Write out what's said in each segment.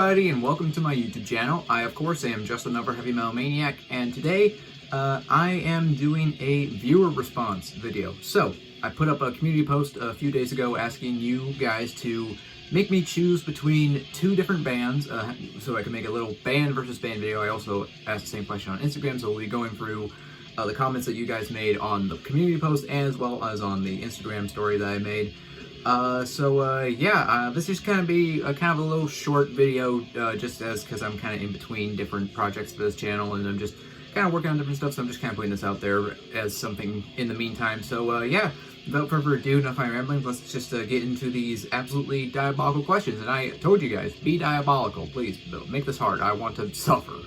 everybody, and welcome to my YouTube channel. I, of course, am just another heavy metal maniac, and today I am doing a viewer response video. So, I put up a community post a few days ago asking you guys to make me choose between two different bands, so I can make a little band versus band video. I also asked the same question on Instagram, so we'll be going through the comments that you guys made on the community post as well as on the Instagram story that I made. This is going to be a kind of a little short video, because I'm kind of in between different projects for this channel, and I'm just kind of working on different stuff, so I'm just kind of putting this out there as something in the meantime. So, without further ado, enough of my rambling, let's just get into these absolutely diabolical questions. And I told you guys, be diabolical, please, make this hard, I want to suffer.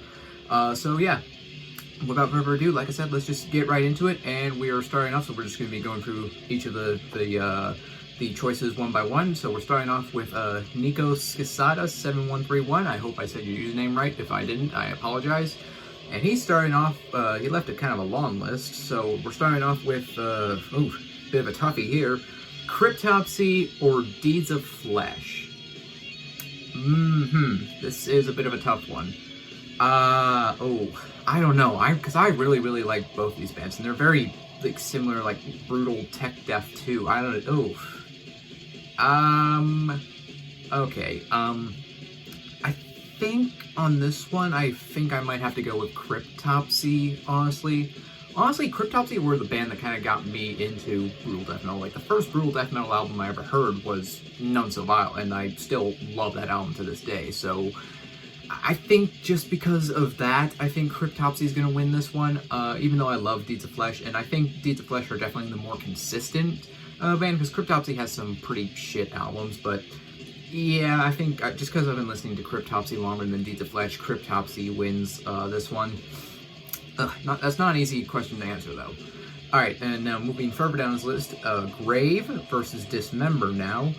Without further ado, like I said, let's just get right into it, and we are starting off, so we're just going to be going through each of the choices one by one. So we're starting off with Nisada 7131. I hope I said your username right. If I didn't, I apologize. And he's starting off, he left a kind of a long list, so we're starting off with, bit of a toughie here. Cryptopsy or Deeds of Flesh? This is a bit of a tough one. I don't know, because I really like both these bands, and they're very, like, similar, like, brutal tech death too. I don't know, I think on this one, I think I might have to go with Cryptopsy, honestly. Honestly, Cryptopsy were the band that kind of got me into brutal death metal. Like, the first brutal death metal album I ever heard was None So Vile, and I still love that album to this day, so I think just because of that, I think Cryptopsy is going to win this one, even though I love Deeds of Flesh, and I think Deeds of Flesh are definitely the more consistent band, because Cryptopsy has some pretty shit albums, but yeah, I think just because I've been listening to Cryptopsy longer than Deeds of Flesh, Cryptopsy wins this one. That's not an easy question to answer, though. Alright, and now moving further down this list, Grave versus Dismember now.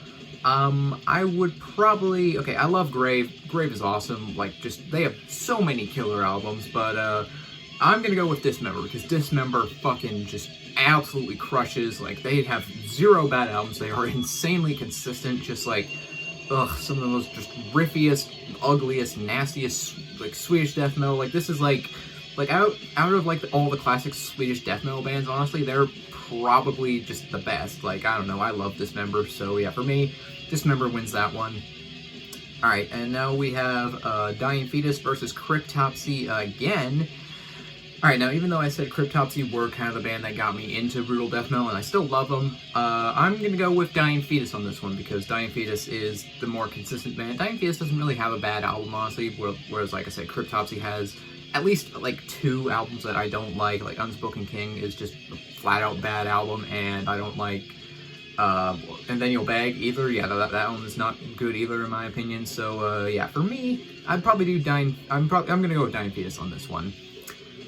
I would probably, I love Grave. Grave is awesome, like, they have so many killer albums, but, I'm gonna go with Dismember, because Dismember fucking just absolutely crushes. Like, they have zero bad albums, they are insanely consistent, just like, some of the most just riffiest, ugliest, nastiest, like, Swedish death metal. Like, this is like out of, like, all the classic Swedish death metal bands, honestly, they're probably just the best. Like, I don't know, I love Dismember, so yeah, for me, Dismember wins that one. Alright, and now we have Dying Fetus versus Cryptopsy again. Alright, now even though I said Cryptopsy were kind of the band that got me into brutal death metal, and I still love them, I'm going to go with Dying Fetus on this one, because Dying Fetus is the more consistent band. Dying Fetus doesn't really have a bad album, honestly, whereas, like I said, Cryptopsy has at least, like, two albums that I don't like. Like, Unspoken King is just a flat-out bad album, and I don't like and then You'll Beg either. Yeah, that one is not good either, in my opinion. So, yeah, for me, I'd probably do I'm gonna go with Dying Fetus on this one.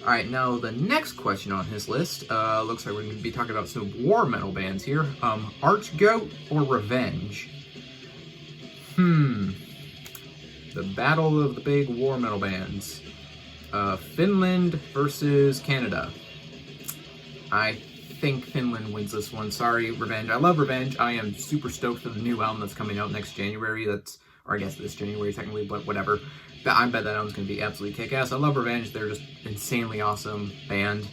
Alright, now the next question on his list, looks like we're gonna be talking about some war metal bands here. Archgoat or Revenge? The battle of the big war metal bands. Finland versus Canada. I think Finland wins this one. Sorry, Revenge. I love Revenge. I am super stoked for the new album that's coming out next January. Or I guess this January technically, but whatever. I bet that album's going to be absolutely kick-ass. I love Revenge. They're just insanely awesome band.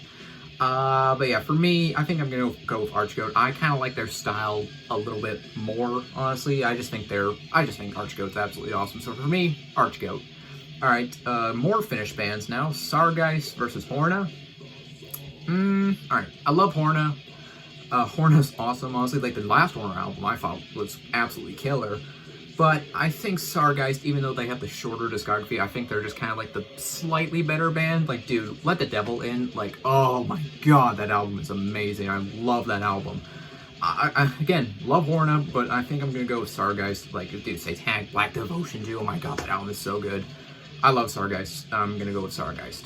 But yeah, for me, I think I'm going to go with Archgoat. I kind of like their style a little bit more, honestly. I just think Archgoat's absolutely awesome. So for me, Archgoat. Alright, more Finnish bands now. Sargeist versus Horna. Alright, I love Horna. Horna's awesome, honestly. Like, the last Horna album I thought was absolutely killer. But I think Sargeist, even though they have the shorter discography, I think they're just kind of like the slightly better band. Like, dude, Let the Devil In. Like, oh my god, that album is amazing. I love that album. I again, love Horna, but I think I'm going to go with Sargeist. Like, dude, Satanic Black Devotion, too. Oh my god, that album is so good. I love Sargeist. I'm going to go with Sargeist.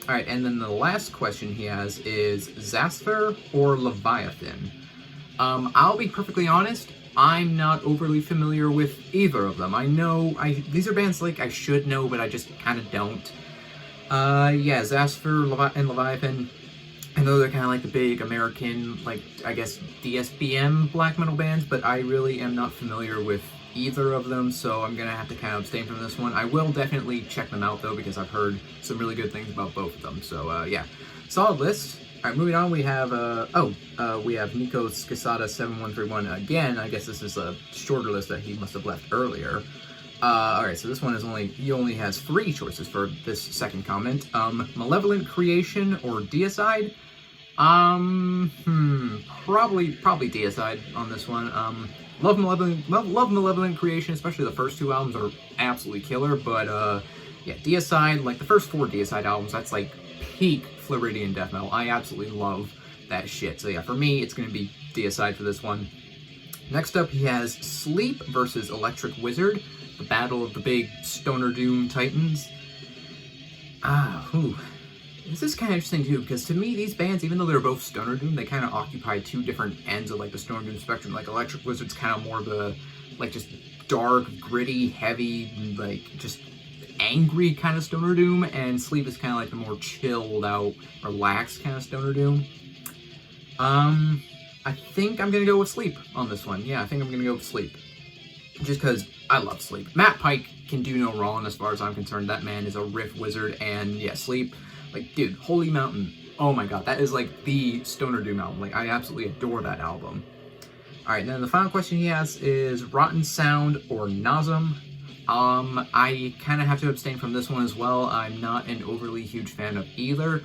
Alright, and then the last question he has is Zasper or Leviathan? I'll be perfectly honest, I'm not overly familiar with either of them. I know, these are bands like I should know, but I just kind of don't. Yeah, Zasper and Leviathan, I know they're kind of like the big American, like, I guess, DSBM black metal bands, but I really am not familiar with either of them, so I'm gonna have to kind of abstain from this one. I will definitely check them out though, because I've heard some really good things about both of them. So yeah, solid list. All right, moving on, we have we have Nico's Nisada 7131 again. I guess this is a shorter list that he must have left earlier. All right, so this one is he only has 3 choices for this second comment. Malevolent Creation or Deicide. Probably Deicide on this one. Love Malevolent Creation, especially the first 2 albums are absolutely killer. But yeah, Deicide, like the first 4 Deicide albums, that's like peak Floridian death metal. I absolutely love that shit. So yeah, for me, it's gonna be Deicide for this one. Next up, he has Sleep versus Electric Wizard, the battle of the big Stoner Doom titans. This is kind of interesting too, because to me, these bands, even though they're both Stoner Doom, they kind of occupy 2 different ends of like the Stoner Doom spectrum. Like Electric Wizard's kind of more of the, like, just dark, gritty, heavy, like just angry kind of Stoner Doom, and Sleep is kind of like the more chilled out, relaxed kind of Stoner Doom. I think I'm gonna go with Sleep on this one. Yeah, I think I'm gonna go with Sleep, just because I love Sleep. Matt Pike can do no wrong as far as I'm concerned. That man is a riff wizard, and yeah, Sleep, like, dude, Holy Mountain, oh my god, that is like the Stoner Doom album. Like, I absolutely adore that album. Alright, then the final question he has is Rotten Sound or Nasum. I kind of have to abstain from this one as well. I'm not an overly huge fan of either.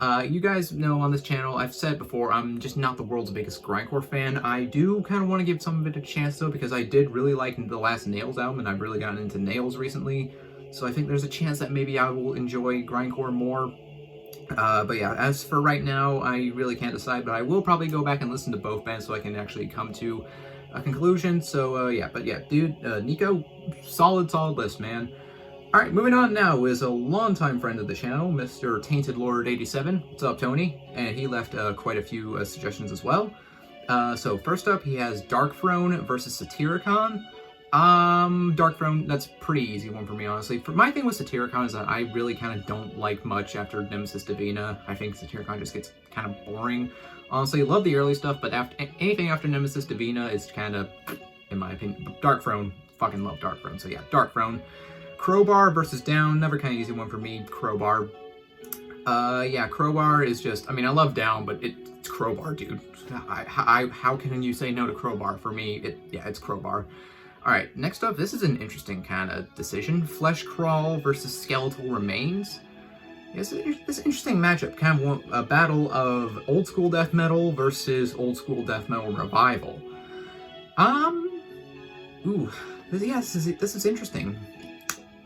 You guys know on this channel, I've said before, I'm just not the world's biggest grindcore fan. I do kind of want to give some of it a chance though, because I did really like the last Nails album, and I've really gotten into Nails recently. So I think there's a chance that maybe I will enjoy grindcore more. But yeah, as for right now, I really can't decide, but I will probably go back and listen to both bands so I can actually come to a conclusion. So yeah, but yeah, dude, Nico, solid list, man. Alright, moving on now is a longtime friend of the channel, Mr. Tainted Lord 87. What's up, Tony? And he left quite a few suggestions as well. So first up, he has Dark Throne versus Satyricon. Dark Throne, that's pretty easy one for me, honestly. For my thing with Satyricon is that I really kind of don't like much after Nemesis Divina. I think Satyricon just gets kind of boring. Honestly, love the early stuff, but anything after Nemesis Divina is kind of, in my opinion, Dark Throne. Fucking love Dark Throne, so yeah, Dark Throne. Crowbar versus Down, another kind of easy one for me, Crowbar. Yeah, Crowbar is just, I mean, I love Down, but it's Crowbar, dude. How can you say no to Crowbar? For me, it's Crowbar. Alright, next up, this is an interesting kind of decision. Flesh Crawl versus Skeletal Remains. It's an interesting matchup, kind of a battle of old school death metal versus old school death metal revival. This is interesting.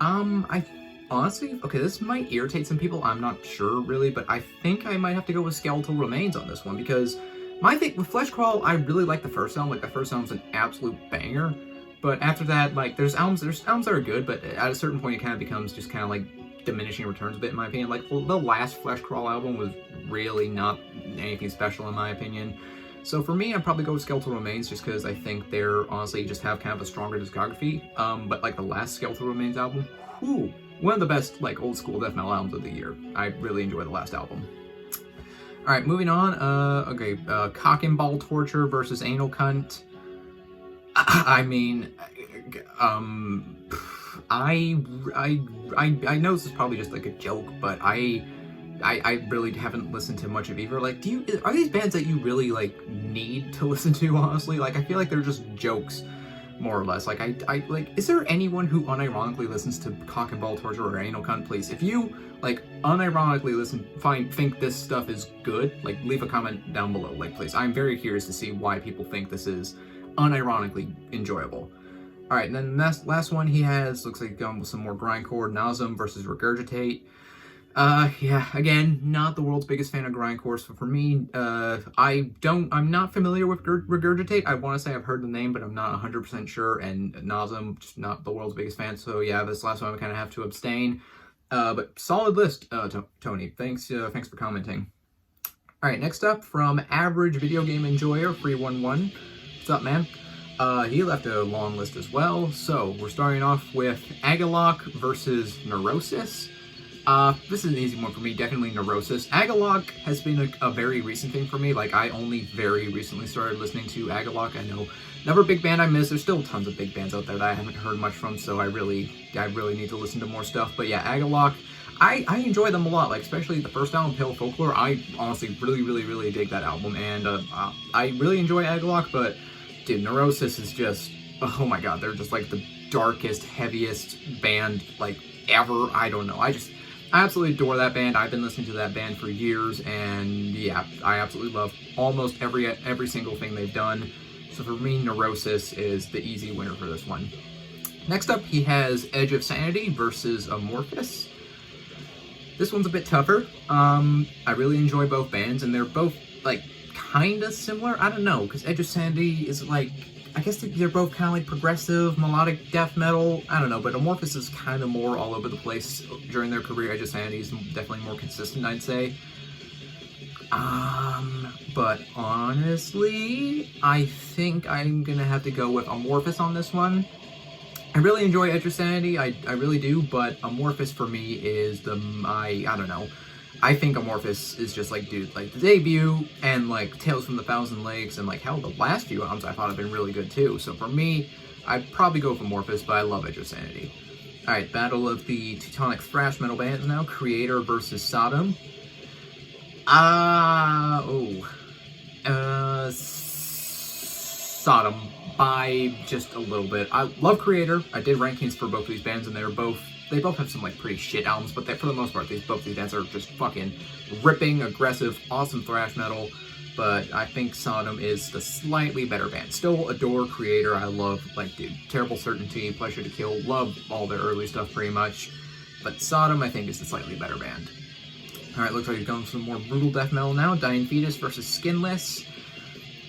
I honestly, okay, this might irritate some people, I'm not sure really, but I think I might have to go with Skeletal Remains on this one, because my thing with Flesh Crawl, I really like the first album. Like, the first album's an absolute banger, but after that, like, there's albums that are good, but at a certain point it kind of becomes just kind of like diminishing returns a bit, in my opinion. Like, the last Flesh Crawl album was really not anything special, in my opinion. So for me, I'd probably go with Skeletal Remains, just because I think they're honestly just have kind of a stronger discography. But like the last Skeletal Remains album, whew, one of the best like old school death metal albums of the year. I really enjoyed the last album. All right, moving on. Okay, Cock and Ball Torture versus Anal Cunt. I mean, I know this is probably just like a joke, but I really haven't listened to much of either. Like, are these bands that you really like need to listen to, honestly? Like, I feel like they're just jokes, more or less. Like, I like, is there anyone who unironically listens to Cock and Ball Torture or Anal Cunt, please? If you like unironically think this stuff is good, like, leave a comment down below, like, please. I'm very curious to see why people think this is unironically enjoyable. All right, and then the last one he has looks like going with some more grindcore. Nasum versus Regurgitate. Yeah, again, not the world's biggest fan of grindcore, so for me, I'm not familiar with Regurgitate. I want to say I've heard the name, but I'm not 100% sure, and Nasum, just not the world's biggest fan, so yeah, this last one I kind of have to abstain. But solid list, Tony. Thanks for commenting. Alright, next up, from Average Video Game Enjoyer 311. What's up, man? He left a long list as well, so we're starting off with Agalok versus Neurosis. This is an easy one for me, definitely Neurosis. Agalok has been a very recent thing for me. Like, I only very recently started listening to Agalok. I know, never a big band I miss. There's still tons of big bands out there that I haven't heard much from, so I really need to listen to more stuff. But yeah, Agalok, I enjoy them a lot, like, especially the first album, Pale Folklore. I honestly really dig that album, and I really enjoy Agalok, but, dude, Neurosis is just, oh my god, they're just, like, the darkest, heaviest band, like, ever. I don't know. I absolutely adore that band. I've been listening to that band for years, and yeah, I absolutely love almost every single thing they've done. So for me, Neurosis is the easy winner for this one. Next up, he has Edge of Sanity versus Amorphous. This one's a bit tougher. I really enjoy both bands, and they're both, like, kind of similar. I don't know, because Edge of Sanity is, like, I guess they're both kind of like progressive, melodic death metal. I don't know, but Amorphous is kind of more all over the place during their career. Edge of Sanity is definitely more consistent, I'd say. But honestly, I think I'm gonna have to go with Amorphous on this one. I really enjoy Edge of Sanity, I really do, but Amorphous for me is I don't know. I think Amorphous is just like, dude, like the debut and like Tales from the Thousand Lakes and like hell, the last few albums I thought have been really good too. So for me, I'd probably go with Amorphous, but I love Edge of Sanity. Alright, Battle of the Teutonic Thrash Metal Bands now. Creator versus Sodom. Sodom by just a little bit. I love Creator. I did rankings for both of these bands, and they both have some like pretty shit albums, but for the most part, both these bands are just fucking ripping, aggressive, awesome thrash metal. But I think Sodom is the slightly better band. Still adore Creator. I love, like, dude, Terrible Certainty, Pleasure to Kill, love all their early stuff pretty much. But Sodom, I think, is the slightly better band. Alright, looks like he's going for some more brutal death metal now. Dying Fetus versus Skinless.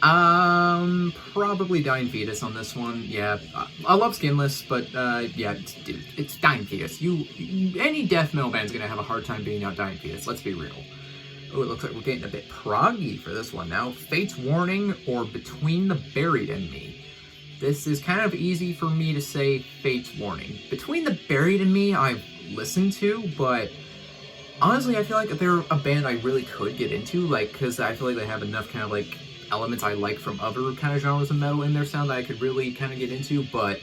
Probably Dying Fetus on this one. Yeah, I love Skinless, but, yeah, dude, it's Dying Fetus. Any death metal band's gonna have a hard time beating out Dying Fetus, let's be real. Oh, it looks like we're getting a bit proggy for this one now. Fate's Warning or Between the Buried and Me. This is kind of easy for me to say Fate's Warning. Between the Buried and Me, I've listened to, but honestly, I feel like they're a band I really could get into, like, because I feel like they have enough kind of, like, elements I like from other kind of genres of metal in their sound that I could really kind of get into, but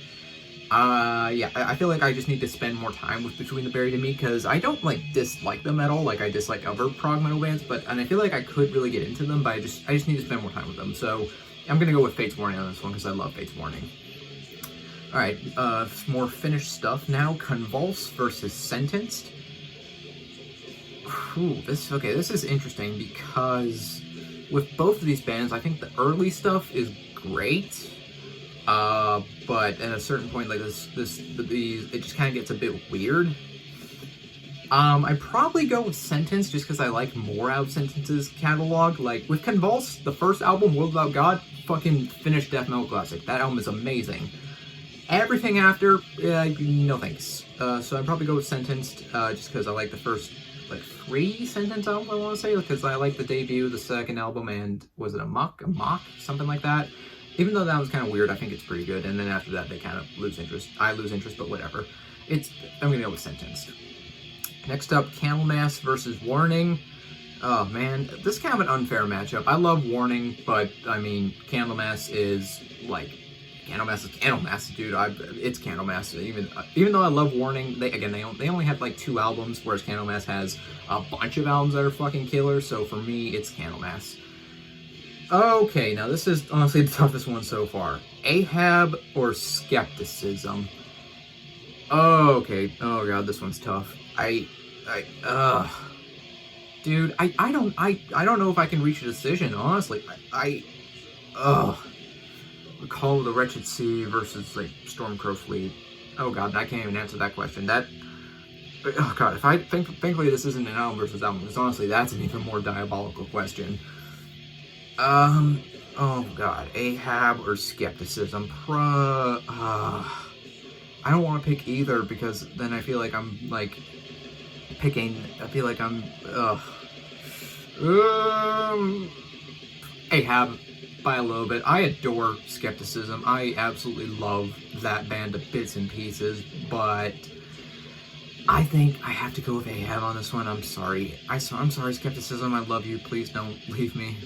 yeah, I feel like I just need to spend more time with Between the Buried and Me, because I don't, like, dislike them at all, like I dislike other prog metal bands, and I feel like I could really get into them, but I just need to spend more time with them, so I'm gonna go with Fate's Warning on this one, because I love Fate's Warning. Alright, more finished stuff now. Convulse versus Sentenced. Ooh, this is interesting, because with both of these bands, I think the early stuff is great, but at a certain point, like it just kind of gets a bit weird. I'd probably go with Sentence, just because I like more out of Sentence's catalog. Like, with Convulse, the first album, World Without God, fucking finished death metal classic. That album is amazing. Everything after, no thanks. So I'd probably go with Sentenced, just because I like the first, like, 3 Sentence albums, I want to say, because I like the debut, the second album, and was it a mock, something like that. Even though that was kind of weird, I think it's pretty good, and then after that, they kind of lose interest. I lose interest, but whatever. I'm gonna go with Sentenced. Next up, Candlemass versus Warning. Oh man, this is kind of an unfair matchup. I love Warning, but I mean, Candlemass is like, Candlemass is Candlemass, dude. It's Candlemass. Even though I love Warning, they only have like 2 albums, whereas Candlemass has a bunch of albums that are fucking killer. So for me, it's Candlemass. Okay, now this is honestly the toughest one so far. Ahab or Skepticism? Okay. Oh god, this one's tough. Dude, I don't know if I can reach a decision, honestly. Call of the Wretched Sea versus, like, Stormcrow Fleet. Oh god, I can't even answer that question. Oh god, thankfully this isn't an album versus album, because honestly, that's an even more diabolical question. Oh god, Ahab or Skepticism? I don't want to pick either, because then I feel like I'm, like, Ahab by a little bit. I adore Skepticism. I absolutely love that band to bits and pieces, but I think I have to go with Ahab on this one. I'm sorry. I'm sorry, Skepticism. I love you. Please don't leave me.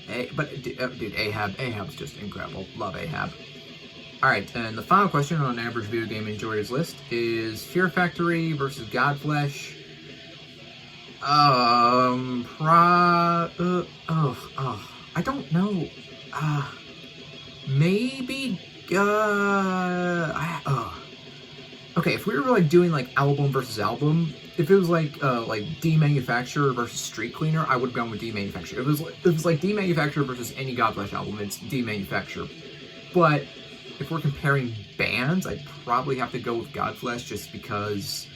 Dude, Ahab's just incredible. Love Ahab. Alright, and the final question on average video game enjoyers list is Fear Factory versus Godflesh. I don't know. Maybe, okay, if we were like doing like album versus album, if it was like D-Manufacturer versus Street Cleaner, I would have gone with D-Manufacturer. If it was like D-Manufacturer versus any Godflesh album, it's D-Manufacturer. But if we're comparing bands, I'd probably have to go with Godflesh just because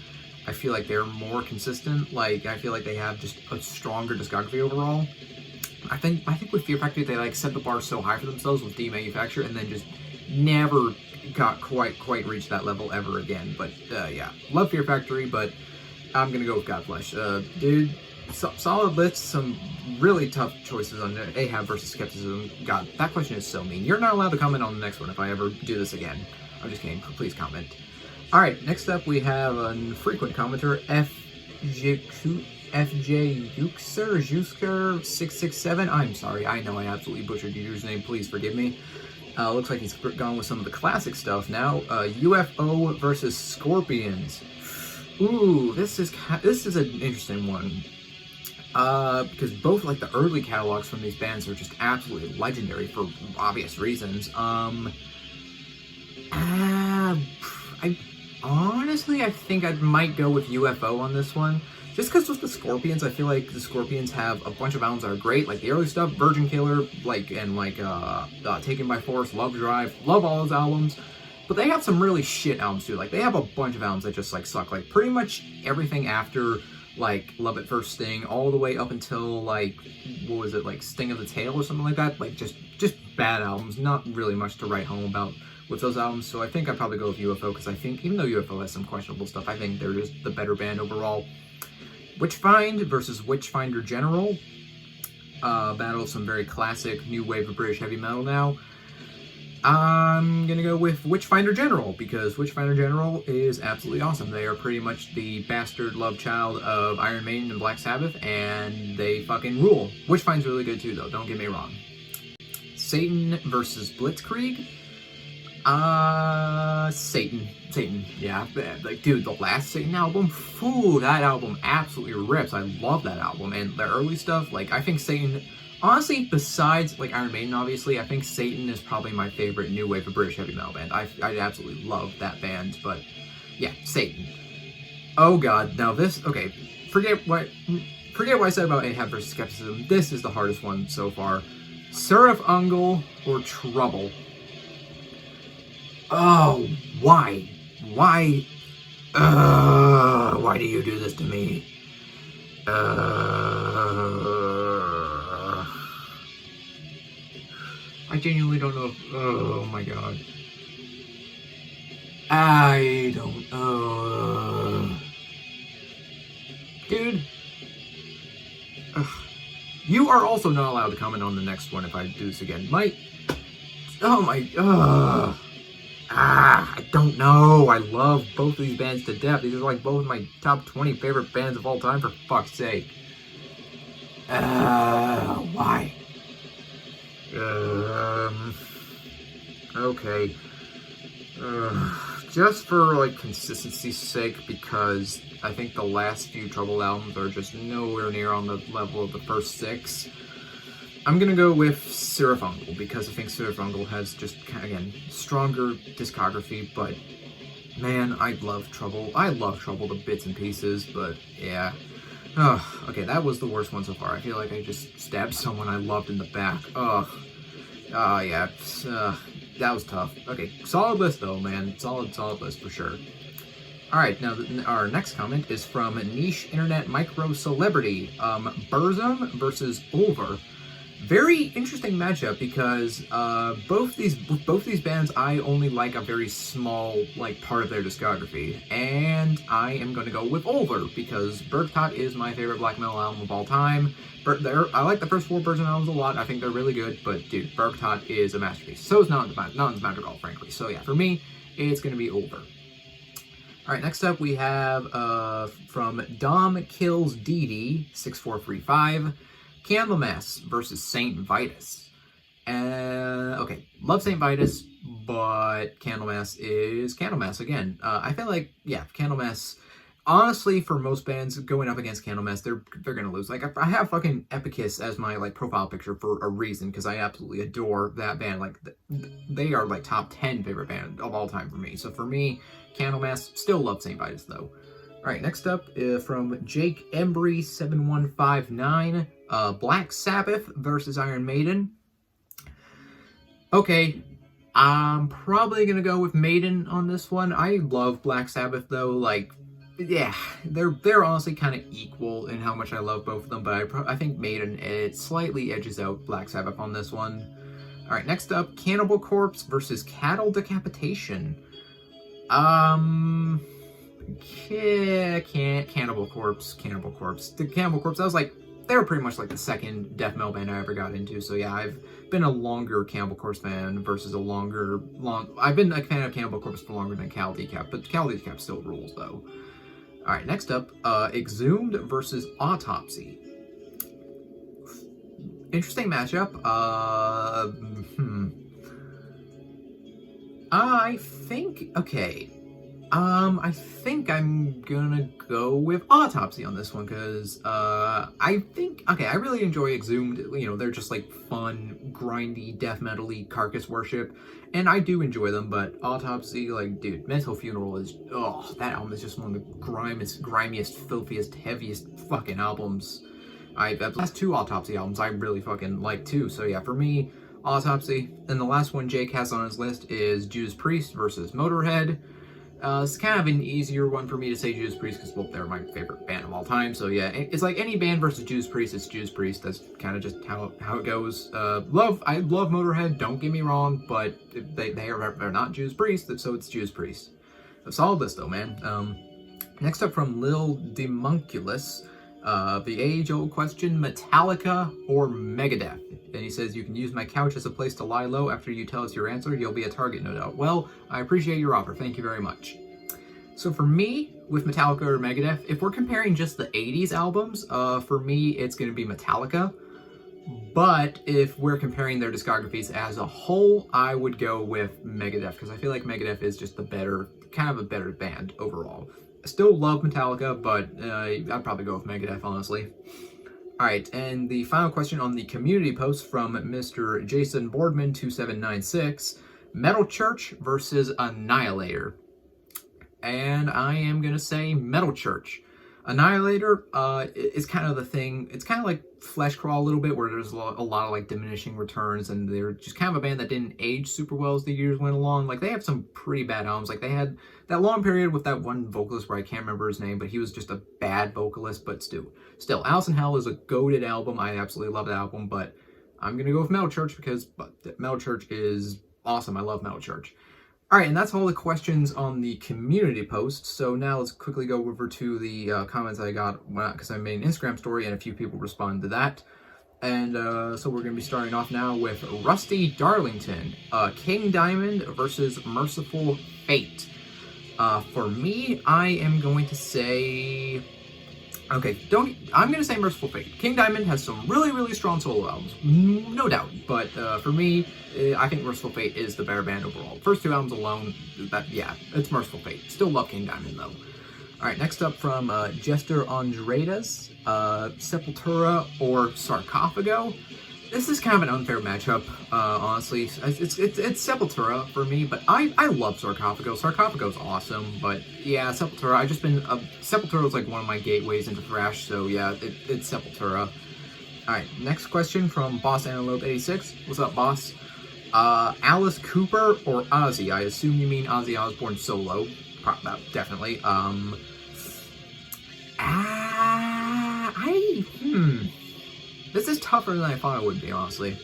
I feel like they're more consistent. Like, I feel like they have just a stronger discography overall. I think with Fear Factory, they like set the bar so high for themselves with D-Manufacturer and then just never got quite reached that level ever again. But yeah, love Fear Factory, but I'm gonna go with Godflesh. Dude, solid list, some really tough choices on Ahab versus Skepticism. God, that question is so mean. You're not allowed to comment on the next one if I ever do this again. I'm just kidding. Please comment. Alright, next up we have a frequent commenter, FJ Juxer 667. I'm sorry, I know I absolutely butchered your username. Please forgive me. Looks like he's gone with some of the classic stuff now. UFO versus Scorpions. Ooh, this is an interesting one. Because both like the early catalogs from these bands are just absolutely legendary for obvious reasons. I think I might go with UFO on this one. Just because with the Scorpions, I feel like the Scorpions have a bunch of albums that are great, like the early stuff, Virgin Killer, Taken by Force, Love Drive, love all those albums. But they have some really shit albums too. Like, they have a bunch of albums that just like suck. Like, pretty much everything after like Love at First Sting, all the way up until like, what was it, like Sting of the Tail or something like that. Like, just bad albums. Not really much to write home about with those albums. So I think I'd probably go with UFO, because I think even though UFO has some questionable stuff, I think they're just the better band overall. Witchfind versus Witchfinder General. Battle of some very classic new wave of British heavy metal now. I'm gonna go with Witchfinder General, because Witchfinder General is absolutely awesome. They are pretty much the bastard love child of Iron Maiden and Black Sabbath, and they fucking rule. Witchfind's really good too, though, don't get me wrong. Satan versus Blitzkrieg. Satan, yeah. Like, dude, the last Satan album, that album absolutely rips. I love that album, and the early stuff, like, I think Satan, honestly, besides, like, Iron Maiden, obviously, I think Satan is probably my favorite new wave of British heavy metal band. I absolutely love that band, but, yeah, Satan. Oh, God, now this, okay, forget what I said about Ahab versus Skepticism. This is the hardest one so far. Seraph Ungol or Trouble? Oh, why? Why do you do this to me? I genuinely don't know if, oh my god. I don't, dude. You are also not allowed to comment on the next one if I do this again. I don't know. I love both of these bands to death. These are like both of my top 20 favorite bands of all time, for fuck's sake. Why? Okay. Just for, like, consistency's sake, because I think the last few Trouble albums are just nowhere near on the level of the first 6. I'm gonna go with Seraph Ungol, because I think Seraph Ungol has just, again, stronger discography, but man, I love Trouble. I love Trouble to bits and pieces, but yeah. Okay, that was the worst one so far. I feel like I just stabbed someone I loved in the back. Yeah, that was tough. Okay, solid list though, man. Solid list for sure. Alright, now our next comment is from Niche Internet Micro Celebrity. Burzum versus Ulver. Very interesting matchup, because both these bands, I only like a very small, like, part of their discography, and I am going to go with Ulver, because Bergtot is my favorite black metal album of all time. I like the first 4 Burzum albums a lot. I think they're really good, but dude, Bergtot is a masterpiece. So is Not in the Madrigal, frankly. So yeah, for me, it's going to be Ulver. All right, next up we have from Dom Kills DD 6435, Candlemass versus Saint Vitus. Okay, love Saint Vitus, but Candlemass is Candlemass again. I feel like, yeah, Candlemass, honestly, for most bands going up against Candlemass, they're gonna lose. Like, I have fucking Epicus as my like profile picture for a reason, because I absolutely adore that band. Like, they are like top 10 favorite band of all time for me. So for me, Candlemass, still love St. Vitus though. All right, next up from Jake Embry 7159, Black Sabbath versus Iron Maiden. Okay, I'm probably gonna go with Maiden on this one. I love Black Sabbath though. Like, yeah, they're honestly kind of equal in how much I love both of them. But I think Maiden, it slightly edges out Black Sabbath on this one. All right, next up, Cannibal Corpse versus Cattle Decapitation. Cannibal Corpse. The Cannibal Corpse, that was like, they were pretty much like the second death metal band I ever got into. So yeah, I've been a longer Cannibal Corpse fan versus I've been a fan of Cannibal Corpse for longer than Cal Decap, but Cal Decap still rules though. All right, next up, Exhumed versus Autopsy. Interesting matchup. I think I'm gonna go with Autopsy on this one, because I really enjoy Exhumed. You know, they're just like fun, grindy, death metal-y carcass worship, and I do enjoy them. But Autopsy, like, dude, Mental Funeral is, that album is just one of the grimiest, filthiest, heaviest fucking albums. The last two Autopsy albums I really fucking like too. So yeah, for me, Autopsy. Then the last one Jake has on his list is Judas Priest versus Motorhead. It's kind of an easier one for me to say Judas Priest, because, well, they're my favorite band of all time. So yeah, it's like any band versus Judas Priest, it's Judas Priest. That's kind of just how it goes. I love Motorhead, don't get me wrong, but they're not Judas Priest, so it's Judas Priest. A solid list though, man. Next up from Lil Demunculus, the age-old question, Metallica or Megadeth? And he says, you can use my couch as a place to lie low. After you tell us your answer, you'll be a target, no doubt. Well, I appreciate your offer. Thank you very much. So for me, with Metallica or Megadeth, if we're comparing just the 80s albums, for me, it's going to be Metallica. But if we're comparing their discographies as a whole, I would go with Megadeth, because I feel like Megadeth is just kind of a better band overall. I still love Metallica, but I'd probably go with Megadeth, honestly. Alright, and the final question on the community post from Mr. Jason Boardman 2796, Metal Church versus Annihilator. And I am going to say Metal Church. Annihilator is kind of the thing, it's kind of like Flesh Crawl a little bit, where there's a lot of like diminishing returns, and they're just kind of a band that didn't age super well as the years went along. Like, they have some pretty bad albums. Like, they had that long period with that one vocalist where I can't remember his name, but he was just a bad vocalist. But still, Alice in Hell is a goated album. I absolutely love that album, but I'm gonna go with Metal Church, because Metal Church is awesome. I love Metal Church. Alright, and that's all the questions on the community post. So now let's quickly go over to the comments I got, because I made an Instagram story and a few people responded to that. And so we're going to be starting off now with Rusty Darlington, King Diamond versus Merciful Fate. For me, I am going to say... Okay, I'm going to say Merciful Fate. King Diamond has some really, really strong solo albums, no doubt. But for me, I think Merciful Fate is the better band overall. First two albums alone, it's Merciful Fate. Still love King Diamond, though. Alright, next up from Jester Andredas, Sepultura or Sarcophago. This is kind of an unfair matchup, honestly. It's Sepultura for me, but I love Sarcophago. Sarcophago's awesome, but yeah, Sepultura, Sepultura is like one of my gateways into thrash, so yeah, it's Sepultura. Alright, next question from Boss Antelope 86. What's up, boss? Alice Cooper or Ozzy? I assume you mean Ozzy Osbourne solo. Definitely. This is tougher than I thought it would be, honestly.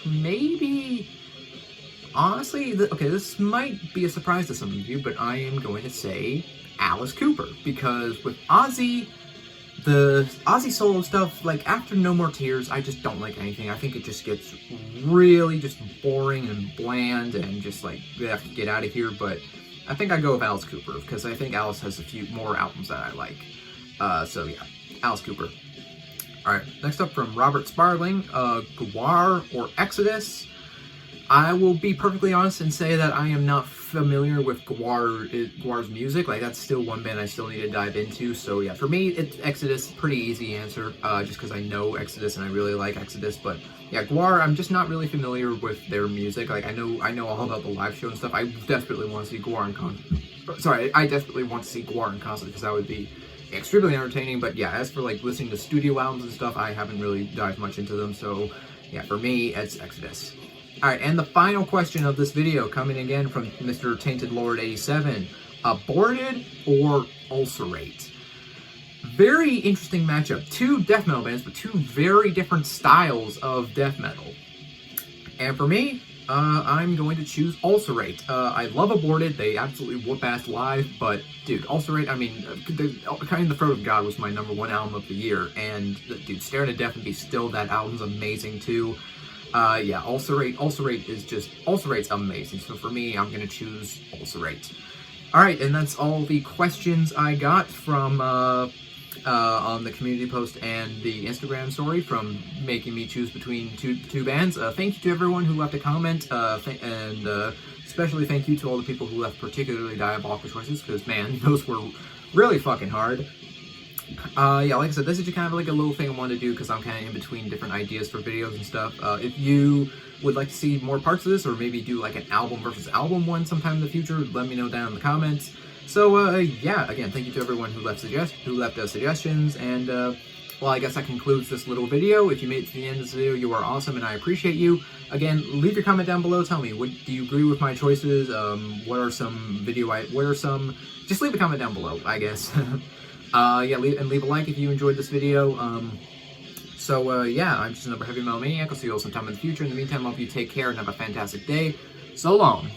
Maybe... Honestly, this might be a surprise to some of you, but I am going to say Alice Cooper. Because with Ozzy, the Ozzy solo stuff, like, after No More Tears, I just don't like anything. I think it just gets really just boring and bland and just like, yeah, get out of here. But I think I go with Alice Cooper, because I think Alice has a few more albums that I like. So yeah, Alice Cooper. Alright, next up from Robert Sparling, Gwar or Exodus. I will be perfectly honest and say that I am not familiar with Gwar's music. Like, that's still one band I still need to dive into. So yeah, for me, it's Exodus. Pretty easy answer, just because I know Exodus and I really like Exodus. But yeah, Gwar, I'm just not really familiar with their music. Like, I know all about the live show and stuff. I desperately want to see Gwar in concert. Sorry, I desperately want to see Gwar in concert, because that would be extremely entertaining. But yeah, as for like listening to studio albums and stuff, I haven't really dived much into them. So yeah, for me, it's Exodus. Alright, and the final question of this video, coming again from Mr. Tainted Lord 87. Aborted or Ulcerate? Very interesting matchup. Two death metal bands, but two very different styles of death metal. And for me, I'm going to choose Ulcerate. I love Aborted. They absolutely whoop ass live, but dude, Ulcerate, I mean, Kind of the Throat of God was my #1 album of the year, and dude, Staring at Death and Be Still, that album's amazing too. Yeah, Ulcerate's amazing. So for me, I'm gonna choose Ulcerate. Alright, and that's all the questions I got from, on the community post and the Instagram story, from making me choose between two bands. Thank you to everyone who left a comment, and especially thank you to all the people who left particularly diabolical choices, because man, those were really fucking hard. Yeah, like I said, this is just kind of like a little thing I wanted to do, because I'm kind of in between different ideas for videos and stuff. If you would like to see more parts of this, or maybe do like an album versus album one sometime in the future, let me know down in the comments. So, yeah, again, thank you to everyone who left suggestions, and, well, I guess that concludes this little video. If you made it to the end of this video, you are awesome, and I appreciate you. Again, leave your comment down below. Tell me, do you agree with my choices? Just leave a comment down below, I guess. Yeah, leave a like if you enjoyed this video. Yeah, I'm just another Heavy Metal Maniac. I'll see you all sometime in the future. In the meantime, I hope you take care and have a fantastic day. So long.